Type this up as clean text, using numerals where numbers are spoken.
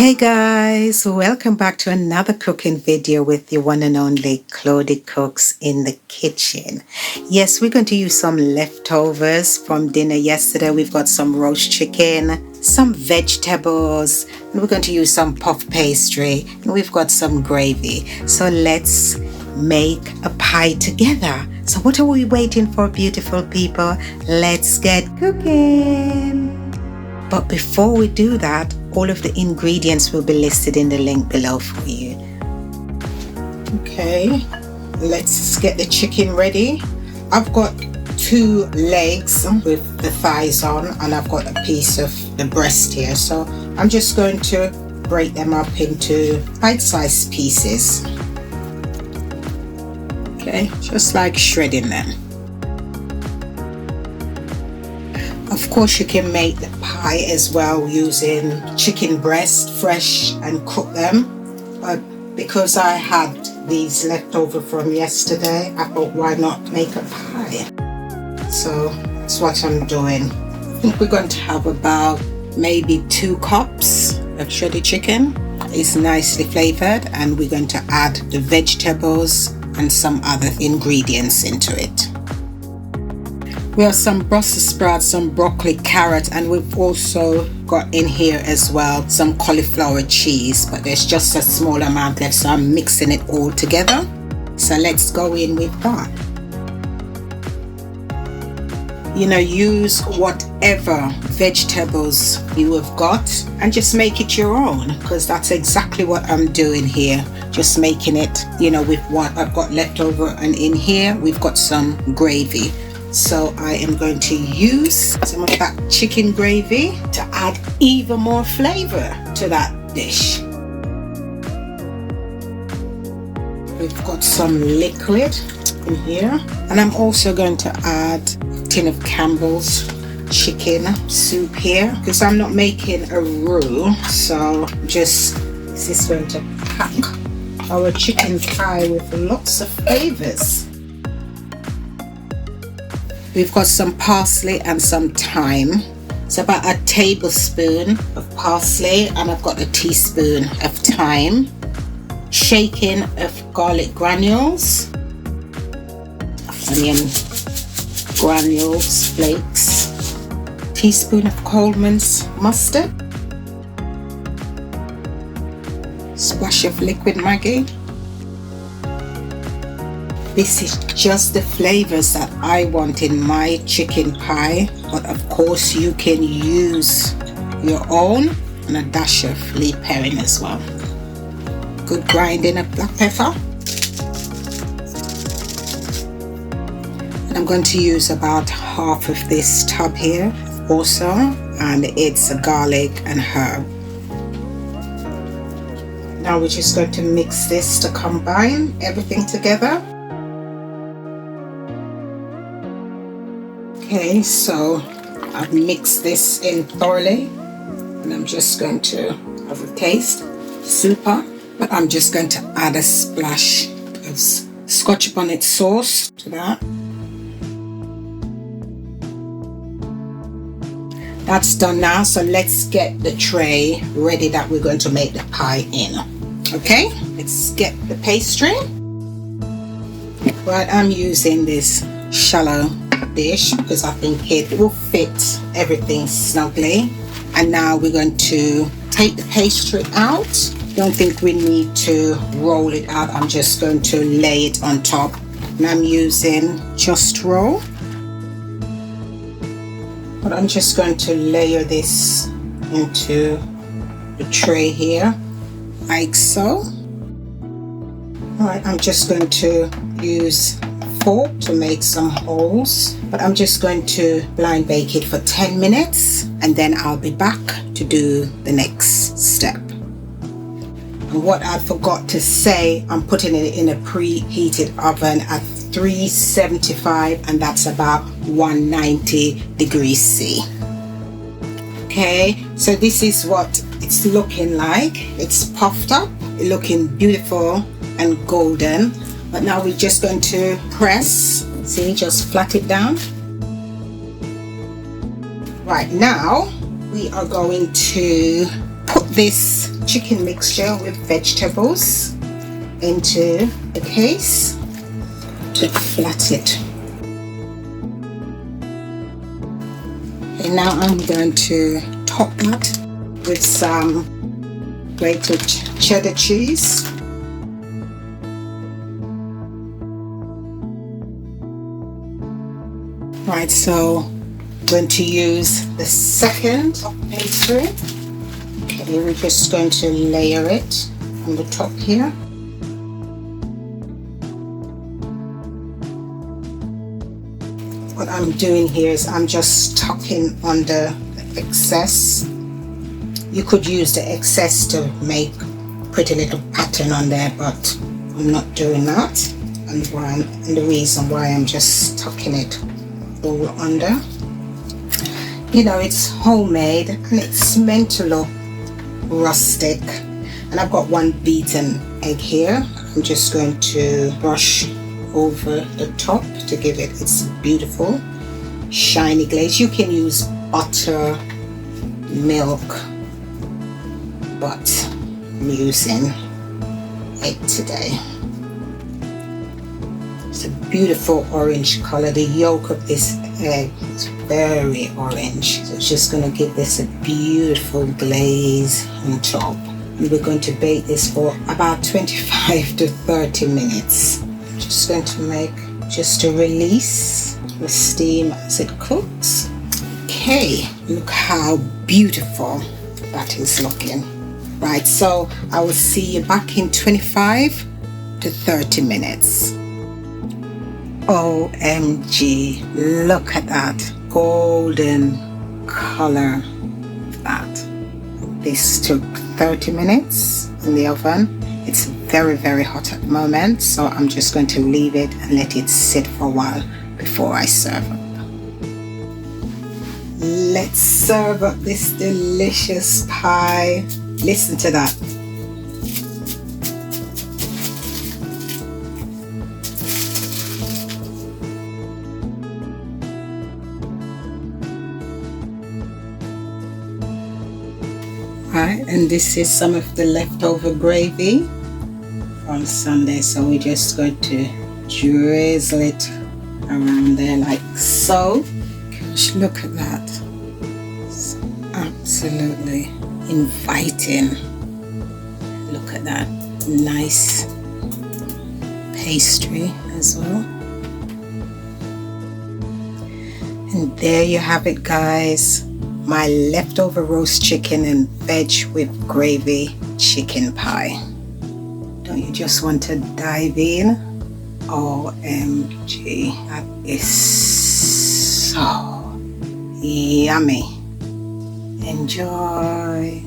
Hey guys, welcome back to another cooking video with your one and only Claudie Cooks in the kitchen. Yes, we're going to use some leftovers from dinner yesterday. We've got some roast chicken, some vegetables, and we're going to use some puff pastry, and we've got some gravy. So let's make a pie together. So what are we waiting for, beautiful people? Let's get cooking. But before we do that, all of the ingredients will be listed in the link below for you. Okay, let's get the chicken ready. I've got 2 legs with the thighs on, and I've got a piece of the breast here. So I'm just going to break them up into bite-sized pieces. Okay, just like shredding them. Of course, you can make the pie as well using chicken breast fresh and cook them. But because I had these left over from yesterday, I thought, why not make a pie? So that's what I'm doing. I think we're going to have about maybe 2 cups of shredded chicken. It's nicely flavored, and we're going to add the vegetables and some other ingredients into it. We have some Brussels sprouts, some broccoli, carrot, and we've also got in here as well some cauliflower cheese, but there's just a small amount left, so I'm mixing it all together. So let's go in with that. You know, use whatever vegetables you have got and just make it your own, because that's exactly what I'm doing here. Just making it, you know, with what I've got left over, and in here we've got some gravy. So I am going to use some of that chicken gravy to add even more flavor to that dish. We've got some liquid in here, and I'm also going to add a tin of Campbell's chicken soup here, because I'm not making a roux. So this is going to pack our chicken pie with lots of flavors. We've got some parsley and some thyme. It's about a tablespoon of parsley, and I've got a teaspoon of thyme. Shaking of garlic granules, onion granules, flakes, teaspoon of Coleman's mustard, splash of liquid Maggi. This is just the flavors that I want in my chicken pie, but of course you can use your own, and a dash of leaf herring as well. Good grinding of black pepper. And I'm going to use about half of this tub here also, and it's a garlic and herb. Now we're just going to mix this to combine everything together. Okay, so I've mixed this in thoroughly, and I'm just going to have a taste. Super. But I'm just going to add a splash of Scotch bonnet sauce to that. That's done now, so let's get the tray ready that we're going to make the pie in. Okay, let's get the pastry. Right, I'm using this shallow dish because I think it will fit everything snugly. And now we're going to take the pastry out. Don't think we need to roll it out. I'm just going to lay it on top, and I'm using Just Roll, but I'm just going to layer this into the tray here like so. All right, I'm just going to use fork to make some holes, but I'm just going to blind bake it for 10 minutes, and then I'll be back to do the next step. And what I forgot to say, I'm putting it in a preheated oven at 375, and that's about 190 degrees C. Okay, so this is what it's looking like. It's puffed up, looking beautiful and golden. But now we're just going to press, see, just flat it down. Right, now we are going to put this chicken mixture with vegetables into the case to flatten it. And now I'm going to top that with some grated cheddar cheese. Right, so I'm going to use the second pastry. Okay, we're just going to layer it on the top here. What I'm doing here is I'm just tucking under the excess. You could use the excess to make pretty little pattern on there, but I'm not doing that. And the reason why I'm just tucking it all under. You know, it's homemade and it's meant to look rustic. And I've got one beaten egg here. I'm just going to brush over the top to give it its beautiful shiny glaze. You can use butter, milk, but I'm using egg today. It's a beautiful orange color. The yolk of this egg is very orange, so it's just going to give this a beautiful glaze on top. And we're going to bake this for about 25 to 30 minutes. I'm just going to make just to release the steam as it cooks. Okay, look how beautiful that is looking. Right, so I will see you back in 25 to 30 minutes. OMG, look at that golden color of that. This took 30 minutes in the oven. It's very, very hot at the moment, so I'm just going to leave it and let it sit for a while before I serve up. Let's serve up this delicious pie. Listen to that. Right, and this is some of the leftover gravy from Sunday, so we're just going to drizzle it around there like so. Gosh, look at that. It's absolutely inviting. Look at that nice pastry as well. And there you have it, guys. My leftover roast chicken and veg with gravy chicken pie. Don't you just want to dive in? OMG, that is so yummy. Enjoy.